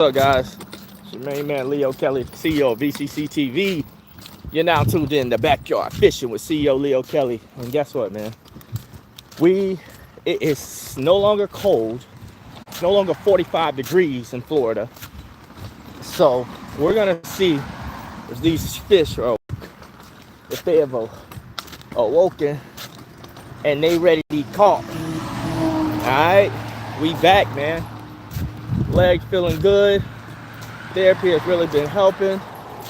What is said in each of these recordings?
What's up, guys? It's your main man, Leo Kelly, CEO of VCC TV. You're now tuned in to Backyard Fishing with CEO Leo Kelly. And guess what, man? It is no longer cold. It's no longer 45 degrees in Florida. So we're gonna see if these fish are, if they have awoken and they ready to be caught. All right, we back, man. Leg feeling good. Therapy has really been helping.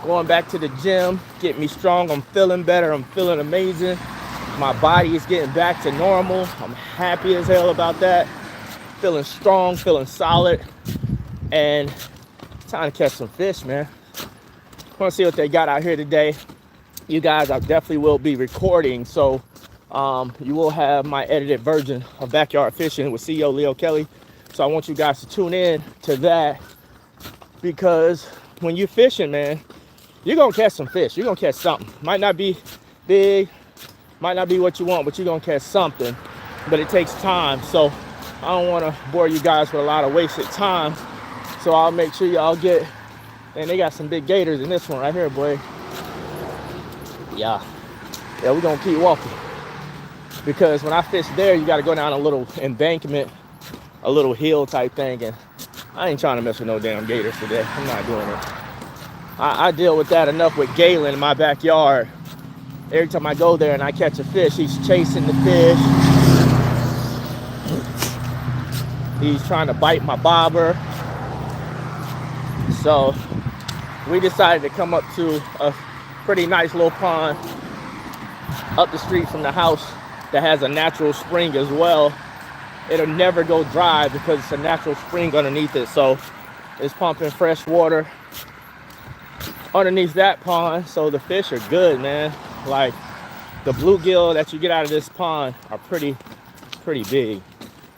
Going back to the gym, getting me strong. I'm feeling better. I'm feeling amazing. My body is getting back to normal. I'm happy as hell about that. Feeling strong, feeling solid. And it's time to catch some fish, man. Want to see what they got out here today. You guys, I definitely will be recording. So you will have my edited version of Backyard Fishing with CEO Leo Kelly. So I want you guys to tune in to that, because when you're fishing, man, you're gonna catch some fish. You're gonna catch something. Might not be big, might not be what you want, but you're gonna catch something. But it takes time. So I don't want to bore you guys with a lot of wasted time. So I'll make sure y'all get, and they got some big gators in this one right here, boy. Yeah, we're gonna keep walking, because when I fish there, you got to go down a little embankment, a little hill type thing, and I ain't trying to mess with no damn gators today. I'm not doing it. I deal with that enough with Galen in my backyard. Every time I go there and I catch a fish, he's chasing the fish. He's trying to bite my bobber. So we decided to come up to a pretty nice little pond up the street from the house that has a natural spring as well. It'll never go dry because it's a natural spring underneath it. So it's pumping fresh water underneath that pond. So the fish are good, man. Like the bluegill that you get out of this pond are pretty big.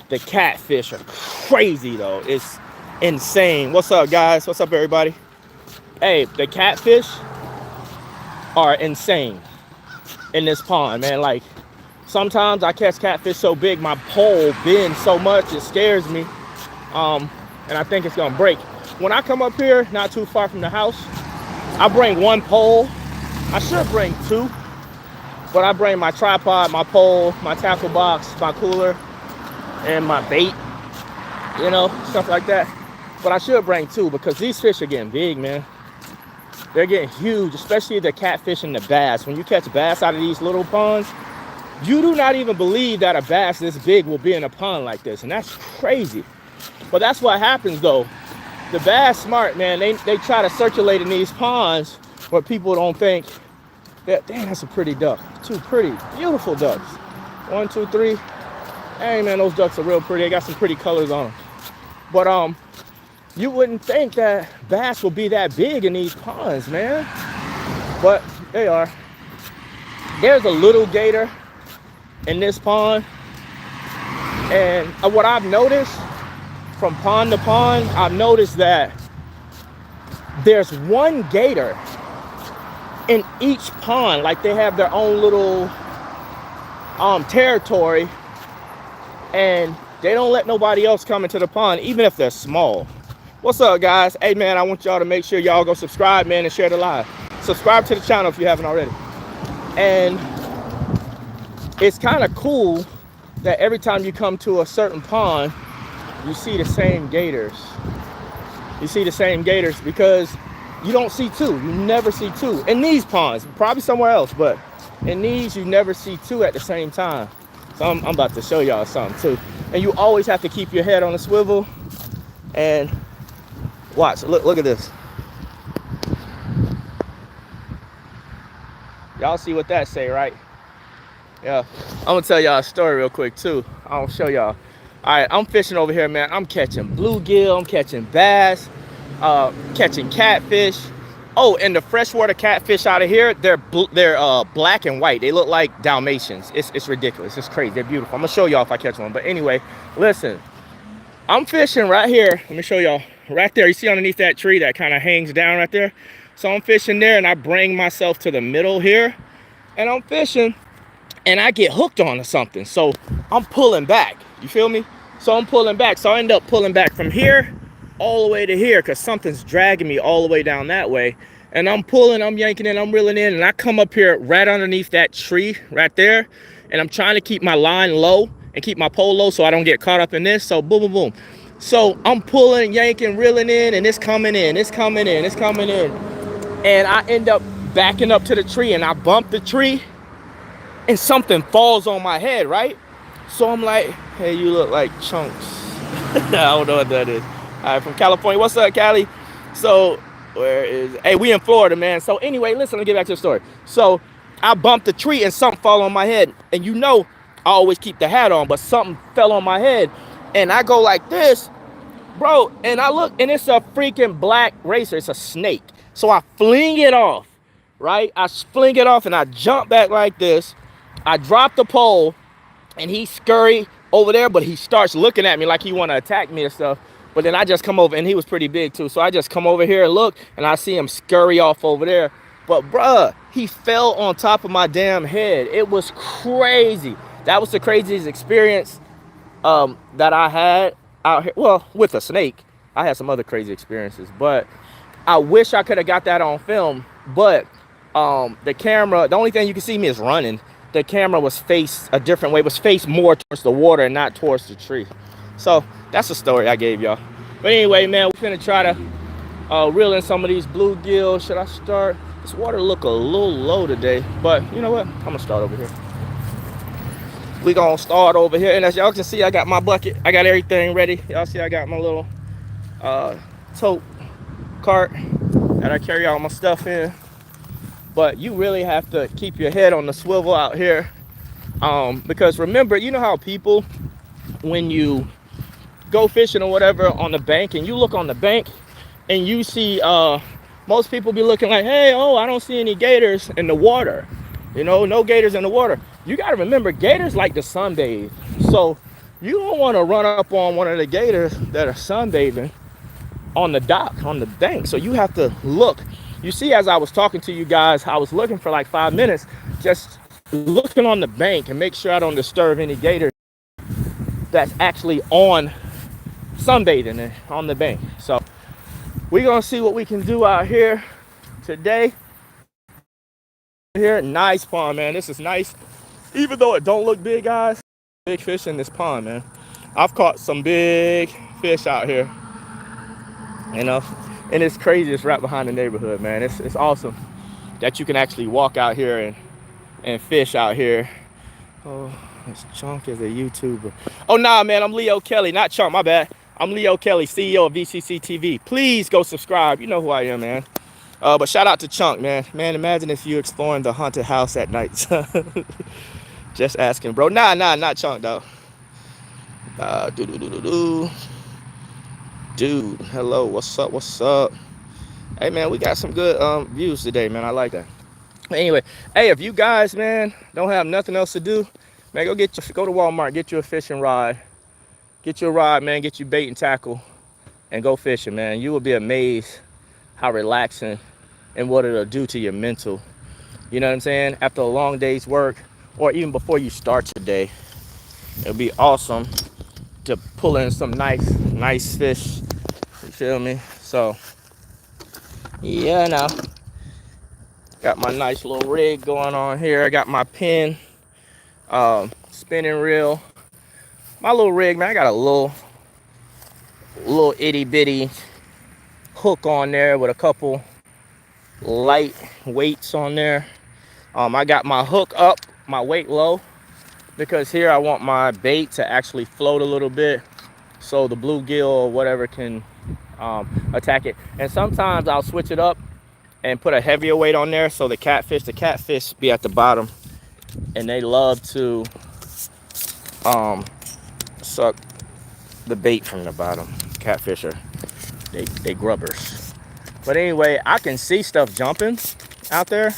The catfish are crazy though. It's insane. What's up, guys? What's up, everybody? Hey, the catfish are insane in this pond, man. Like, sometimes I catch catfish so big, my pole bends so much, it scares me. And I think it's gonna break. When I come up here, not too far from the house, I bring one pole. I should bring two, but I bring my tripod, my pole, my tackle box, my cooler, and my bait, you know, stuff like that. But I should bring two, because these fish are getting big, man. They're getting huge, especially the catfish and the bass. When you catch bass out of these little ponds, you do not even believe that a bass this big will be in a pond like this. And that's crazy. But that's what happens though. The bass smart, man. They try to circulate in these ponds where people don't think that, dang, that's a pretty duck. Two pretty, beautiful ducks. 1, 2, 3. Hey man, those ducks are real pretty. They got some pretty colors on them. But you wouldn't think that bass will be that big in these ponds, man. But they are. There's a little gator in this pond, and what I've noticed from pond to pond, I've noticed that there's one gator in each pond. Like they have their own little territory, and they don't let nobody else come into the pond, even if they're small. What's up, guys? Hey man, I want y'all to make sure y'all go subscribe, man, and share the live. Subscribe to the channel if you haven't already. And it's kind of cool that every time you come to a certain pond, you see the same gators. You see the same gators, because you don't see two. You never see two in these ponds. Probably somewhere else, but in these, you never see two at the same time. So I'm about to show y'all something too. And you always have to keep your head on a swivel and watch. Look at this. Y'all see what that say, right? Yeah, I'm gonna tell y'all a story real quick too. I'll show y'all. All right, I'm fishing over here, man. I'm catching bluegill, I'm catching bass, catching catfish. Oh, and the freshwater catfish out of here, they're black and white. They look like Dalmatians. It's ridiculous. It's crazy. They're beautiful. I'm gonna show y'all if I catch one. But anyway, listen. I'm fishing right here. Let me show y'all. Right there. You see underneath that tree that kind of hangs down right there? So I'm fishing there, and I bring myself to the middle here, and I'm fishing, and I get hooked onto something. So I'm pulling back. You feel me? So I'm pulling back. So I end up pulling back from here all the way to here because something's dragging me all the way down that way. And I'm pulling, I'm yanking in, I'm reeling in, and I come up here right underneath that tree right there. And I'm trying to keep my line low and keep my pole low so I don't get caught up in this. So boom, boom, boom. So I'm pulling, yanking, reeling in, and it's coming in, it's coming in, it's coming in. And I end up backing up to the tree, and I bump the tree, and something falls on my head, right? So I'm like, hey, you look like Chunks. I don't know what that is. All right, from California. What's up, Cali? So, hey, we in Florida, man. So anyway, listen, let me get back to the story. So I bumped the tree and something fell on my head. And you know, I always keep the hat on, but something fell on my head. And I go like this, bro, and I look, and it's a freaking black racer. It's a snake. So I fling it off, right? I fling it off and I jump back like this. I drop the pole, and he scurry over there, but he starts looking at me like he want to attack me and stuff. But then I just come over, and he was pretty big too. So I just come over here and look, and I see him scurry off over there. But bruh, he fell on top of my damn head. It was crazy. That was the craziest experience that I had out here. Well, with a snake. I had some other crazy experiences, but I wish I could have got that on film. But the camera, the only thing you can see me is running. The camera was faced a different way. It was faced more towards the water and not towards the tree. So that's the story I gave y'all. But anyway, man, we're gonna try to reel in some of these bluegill. Should I start? This water look a little low today, but you know what? I'm gonna start over here. We gonna start over here, and as y'all can see, I got my bucket. I got everything ready. Y'all see, I got my little tote cart that I carry all my stuff in. But you really have to keep your head on the swivel out here, because remember, you know how people, when you go fishing or whatever on the bank, and you look on the bank and you see most people be looking like, hey, oh, I don't see any gators in the water, you know, no gators in the water. You got to remember, gators like to sunbathe, so you don't want to run up on one of the gators that are sunbathing on the dock, on the bank. So you have to look. You see, as I was talking to you guys, I was looking for like 5 minutes, just looking on the bank and make sure I don't disturb any gators that's actually on sunbathing on the bank. So we're gonna see what we can do out here today. Here, nice pond, man. This is nice, even though it don't look big, guys. Big fish in this pond, man. I've caught some big fish out here, you know. And it's crazy, it's right behind the neighborhood, man. It's awesome that you can actually walk out here and fish out here. Oh, this Chunk is a YouTuber. Oh, nah, man, I'm Leo Kelly, not Chunk, my bad. I'm Leo Kelly, CEO of VCC TV. Please go subscribe. You know who I am, man. But shout out to Chunk, man. Man, imagine if you exploring the haunted house at night. Just asking, bro. Nah, not Chunk, though. Dude, hello, what's up? Hey, man, we got some good views today, man. I like that. Anyway, hey, if you guys, man, don't have nothing else to do, man, go to Walmart, get you a fishing rod. Get you a rod, man, get you bait and tackle, and go fishing, man. You will be amazed how relaxing and what it'll do to your mental. You know what I'm saying? After a long day's work, or even before you start your day, it'll be awesome to pull in some nice fish. You feel me? So, yeah, now got my nice little rig going on here. I got my pin, spinning reel. My little rig, man, I got a little itty bitty hook on there with a couple light weights on there. I got my hook up, my weight low, because here I want my bait to actually float a little bit so the bluegill or whatever can attack it. And sometimes I'll switch it up and put a heavier weight on there so the catfish be at the bottom, and they love to suck the bait from the bottom. Catfish are they grubbers. But anyway, I can see stuff jumping out there,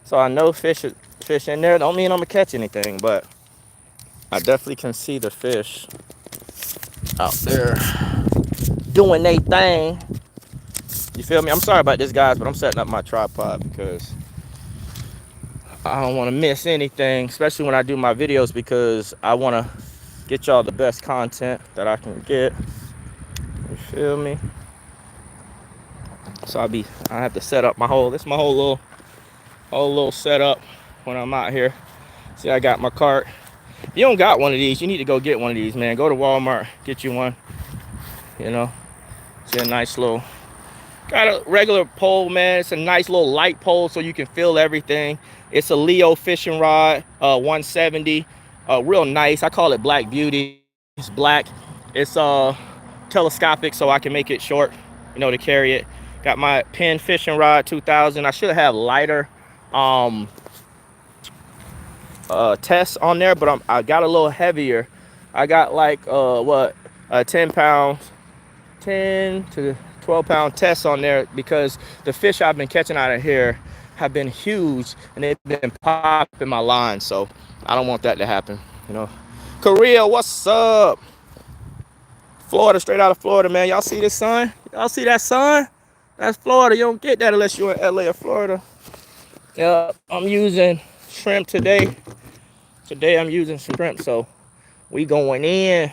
so I know fish in there. Don't mean I'm gonna catch anything, but I definitely can see the fish out there doing their thing. You feel me? I'm sorry about this, guys, but I'm setting up my tripod because I don't want to miss anything, especially when I do my videos, because I want to get y'all the best content that I can get. You Feel me? So I have to set up this is my whole little setup when I'm out here. See, I got my cart. If you don't got one of these, you need to go get one of these, man. Go to Walmart, get you one. You know, it's a nice little, got a regular pole, man. It's a nice little light pole so you can feel everything. It's a Leo fishing rod, 170, real nice. I call it Black Beauty. It's black. It's telescopic, so I can make it short, you know, to carry it. Got my Penn fishing rod 2000. I should have lighter tests on there, but I got a little heavier. I got like 10 to 12 pound tests on there because the fish I've been catching out of here have been huge and they've been popping my line, so I don't want that to happen, you know. Korea, what's up? Florida, straight out of Florida, man. Y'all see this sun? Y'all see that sun? That's Florida. You don't get that unless you're in LA or Florida. Yeah, I'm using shrimp today. Today I'm using shrimp, so we going in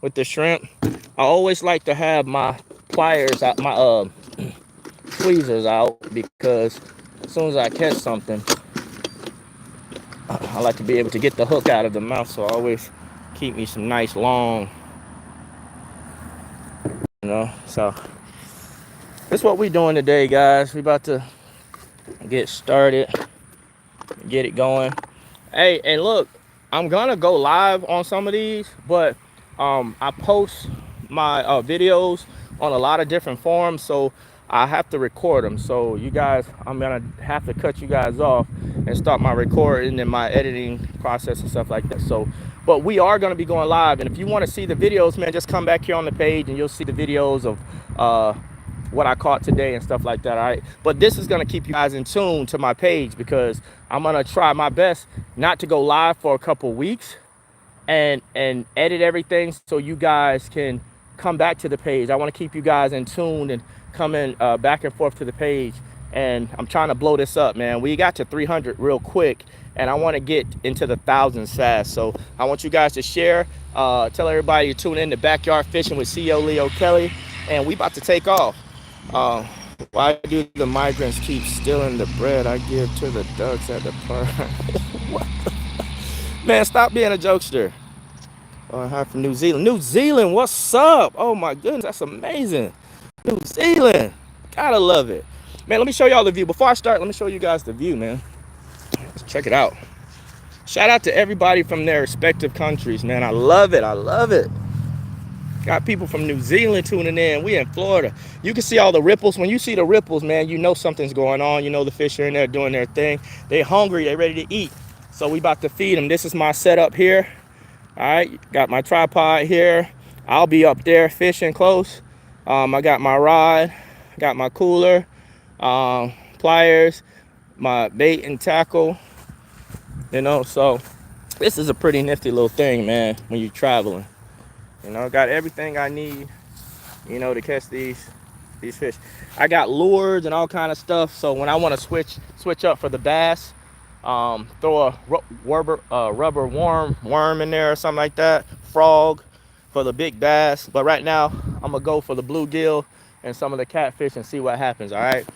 with the shrimp. I always like to have my pliers out, my tweezers out, because as soon as I catch something, I like to be able to get the hook out of the mouth. So I always keep me some nice long, you know. So that's what we doing today, guys. We about to get started, get it going. Hey, and look, I'm gonna go live on some of these, but I post my videos on a lot of different forums, so I have to record them. So you guys, I'm gonna have to cut you guys off and start my recording and my editing process and stuff like that. So, but we are gonna be going live, and if you want to see the videos, man, just come back here on the page and you'll see the videos of what I caught today and stuff like that. All right, but this is gonna keep you guys in tune to my page, because I'm gonna try my best not to go live for a couple weeks and edit everything so you guys can come back to the page. I want to keep you guys in tune and coming back and forth to the page, and I'm trying to blow this up, man. We got to 300 real quick, and I want to get into the thousands fast. So I want you guys to share, tell everybody to tune in to Backyard Fishing with CEO Leo Kelly, and we about to take off. Why do the migrants keep stealing the bread I give to the ducks at the park? What the? Man, stop being a jokester. Oh, hi from New Zealand. New Zealand, what's up? Oh my goodness, that's amazing. New Zealand, gotta love it. Man, let me show y'all the view. Before I start, let me show you guys the view, man. Let's check it out. Shout out to everybody from their respective countries, man. I love it, I love it. Got people from New Zealand tuning in. We in Florida. You can see all the ripples. When you see the ripples, man, you know something's going on. You know the fish are in there doing their thing. They hungry, they ready to eat. So we about to feed them. This is my setup here. All right, got my tripod here. I'll be up there fishing close. I got my rod, got my cooler, pliers, my bait and tackle. You know, so this is a pretty nifty little thing, man, when you're traveling. You know, got everything I need, you know, to catch these fish. I got lures and all kind of stuff. So when I want to switch up for the bass, throw a rubber worm in there or something like that. Frog for the big bass. But right now, I'm gonna go for the bluegill and some of the catfish and see what happens. All right.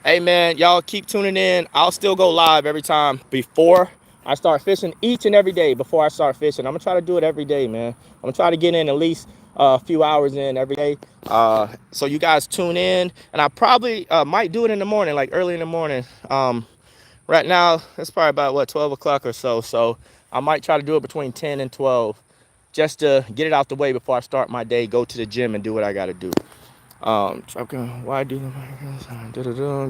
Hey man, y'all keep tuning in. I'll still go live every time before I start fishing, each and every day before I start fishing. I'm gonna try to do it every day, man. I'm gonna try to get in at least a few hours in every day. So you guys tune in, and I probably might do it in the morning, like early in the morning. Right now, it's probably about, what, 12 o'clock or so. So I might try to do it between 10 and 12 just to get it out the way before I start my day, go to the gym and do what I got to do. Why do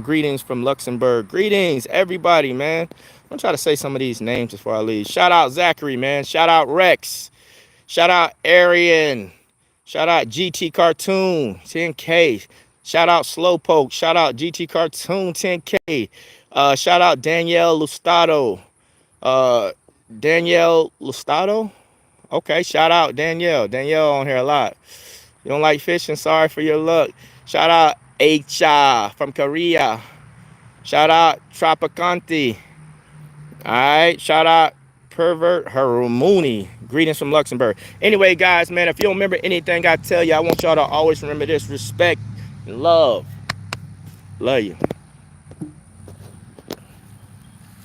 greetings from Luxembourg. Greetings, everybody, man. I'm going to try to say some of these names before I leave. Shout out Zachary, man. Shout out Rex. Shout out Arian. Shout out GT Cartoon 10K. Shout out Slowpoke. Shout out GT Cartoon 10K. Shout out Danielle Lustado. Danielle Lustado? Okay, shout out Danielle. Danielle on here a lot. You don't like fishing? Sorry for your luck. Shout out Acha from Korea. Shout out Trapacanti. All right. Shout out Pervert Harumuni. Greetings from Luxembourg. Anyway, guys, man, if you don't remember anything I tell you, I want y'all to always remember this. Respect and love. Love you.